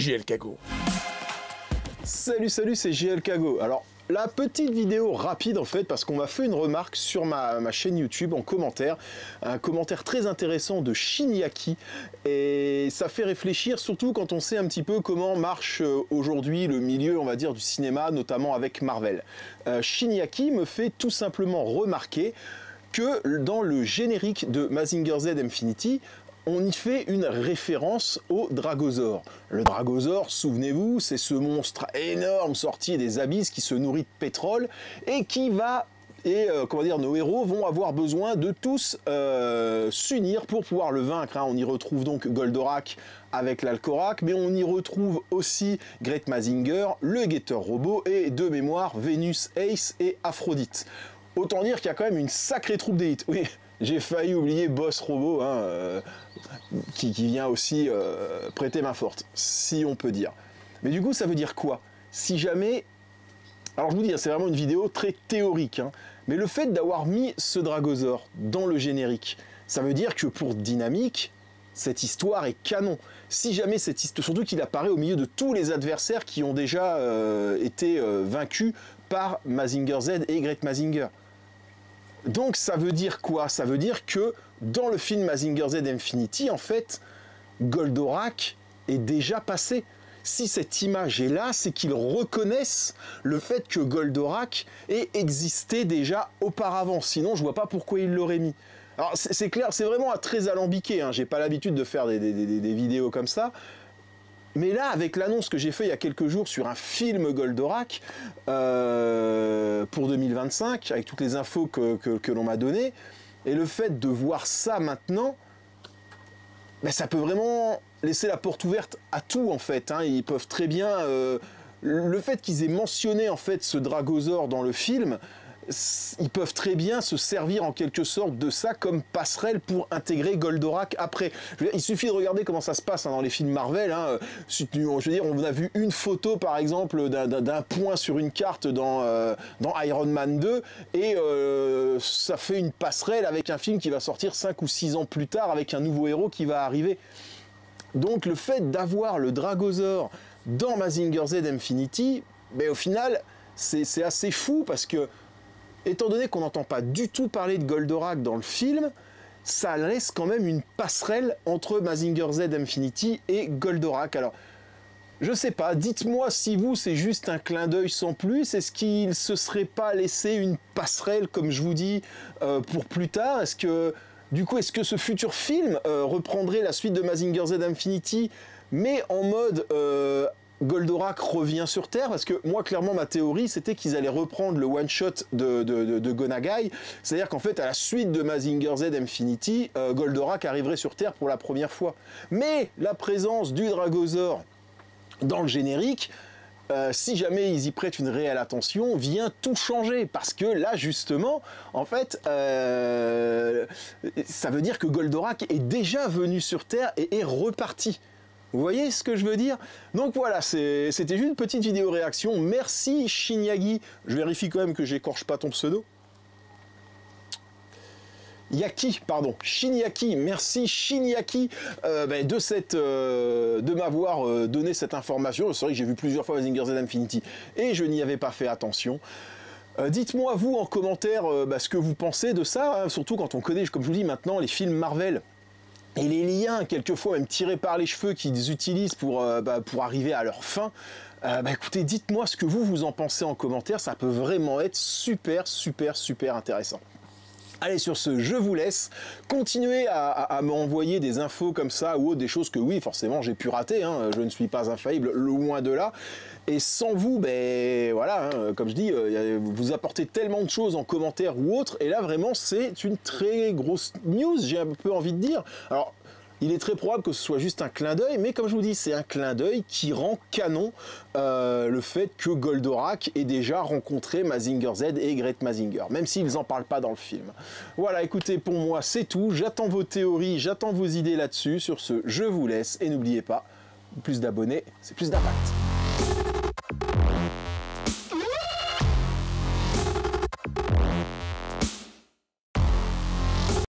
JL Kago. Salut, c'est JL Kago. Alors, la petite vidéo rapide en fait, parce qu'on m'a fait une remarque sur ma chaîne YouTube en commentaire, un commentaire très intéressant de Shinyaki, et ça fait réfléchir, surtout quand on sait un petit peu comment marche aujourd'hui le milieu, on va dire, du cinéma, notamment avec Marvel. Shinyaki me fait tout simplement remarquer que dans le générique de Mazinger Z Infinity, on y fait une référence au Dragosaure. Le Dragosaure, souvenez-vous, c'est ce monstre énorme sorti des abysses qui se nourrit de pétrole et qui va... comment dire, nos héros vont avoir besoin de tous s'unir pour pouvoir le vaincre. On y retrouve donc Goldorak avec l'Alcorak, mais on y retrouve aussi Great Mazinger, le guetteur robot et de mémoire Vénus, Ace et Aphrodite. Autant dire qu'il y a quand même une sacrée troupe d'élite. Oui, j'ai failli oublier Boss Robot, qui vient aussi prêter main forte, si on peut dire. Mais du coup, ça veut dire quoi? Si jamais... Alors je vous dis, c'est vraiment une vidéo très théorique, mais le fait d'avoir mis ce Dragosaure dans le générique, ça veut dire que pour Dynamique, cette histoire est canon. Si jamais cette histoire, surtout qu'il apparaît au milieu de tous les adversaires qui ont déjà été vaincus par Mazinger Z et Great Mazinger. Donc ça veut dire quoi? Ça veut dire que dans le film Mazinger Z Infinity, en fait, Goldorak est déjà passé. Si cette image est là, c'est qu'ils reconnaissent le fait que Goldorak ait existé déjà auparavant. Sinon, je vois pas pourquoi ils l'auraient mis. Alors c'est clair, c'est vraiment très alambiqué, j'ai pas l'habitude de faire des vidéos comme ça. Mais là, avec l'annonce que j'ai fait il y a quelques jours sur un film Goldorak pour 2025, avec toutes les infos que l'on m'a données, et le fait de voir ça maintenant, ben, ça peut vraiment laisser la porte ouverte à tout en fait. Ils peuvent très bien... le fait qu'ils aient mentionné en fait ce Dragosaure dans le film, ils peuvent très bien se servir en quelque sorte de ça comme passerelle pour intégrer Goldorak après. Il suffit de regarder comment ça se passe dans les films Marvel. Je veux dire, on a vu une photo par exemple d'un point sur une carte dans Iron Man 2 et ça fait une passerelle avec un film qui va sortir 5 ou 6 ans plus tard avec un nouveau héros qui va arriver. Donc le fait d'avoir le Dragosaure dans Mazinger Z Infinity, ben, au final c'est assez fou parce que étant donné qu'on n'entend pas du tout parler de Goldorak dans le film, ça laisse quand même une passerelle entre Mazinger Z Infinity et Goldorak. Alors, je sais pas, dites-moi si vous, c'est juste un clin d'œil sans plus. Est-ce qu'il se serait pas laissé une passerelle, comme je vous dis, pour plus tard? Est-ce que, du coup, est-ce que ce futur film reprendrait la suite de Mazinger Z Infinity, mais en mode... Goldorak revient sur Terre, parce que moi clairement ma théorie c'était qu'ils allaient reprendre le one shot de Go Nagai, c'est-à-dire qu'en fait à la suite de Mazinger Z Infinity, Goldorak arriverait sur Terre pour la première fois. Mais la présence du Dragosaure dans le générique, si jamais ils y prêtent une réelle attention, vient tout changer, parce que là justement, en fait, ça veut dire que Goldorak est déjà venu sur Terre et est reparti. Vous voyez ce que je veux dire? Donc voilà, c'était juste une petite vidéo réaction. Merci Shinyagi. Je vérifie quand même que j'écorche pas ton pseudo. Yaki, pardon, Shinyaki, merci Shinyaki de m'avoir donné cette information. C'est vrai que j'ai vu plusieurs fois Mazinger Z Infinity et je n'y avais pas fait attention. Dites-moi vous en commentaire ce que vous pensez de ça, surtout quand on connaît, comme je vous dis maintenant, les films Marvel. Et les liens, quelquefois même tirés par les cheveux, qu'ils utilisent pour arriver à leur fin, écoutez, dites-moi ce que vous en pensez en commentaire, ça peut vraiment être super intéressant. Allez, sur ce, je vous laisse. Continuez à m'envoyer des infos comme ça ou des choses que oui, forcément, j'ai pu rater. Je ne suis pas infaillible, loin de là. Et sans vous, voilà, comme je dis, vous apportez tellement de choses en commentaire ou autre. Et là, vraiment, c'est une très grosse news, j'ai un peu envie de dire. Alors, il est très probable que ce soit juste un clin d'œil, mais comme je vous dis, c'est un clin d'œil qui rend canon le fait que Goldorak ait déjà rencontré Mazinger Z et Great Mazinger, même s'ils n'en parlent pas dans le film. Voilà, écoutez, pour moi, c'est tout. J'attends vos théories, j'attends vos idées là-dessus. Sur ce, je vous laisse, et n'oubliez pas, plus d'abonnés, c'est plus d'impact.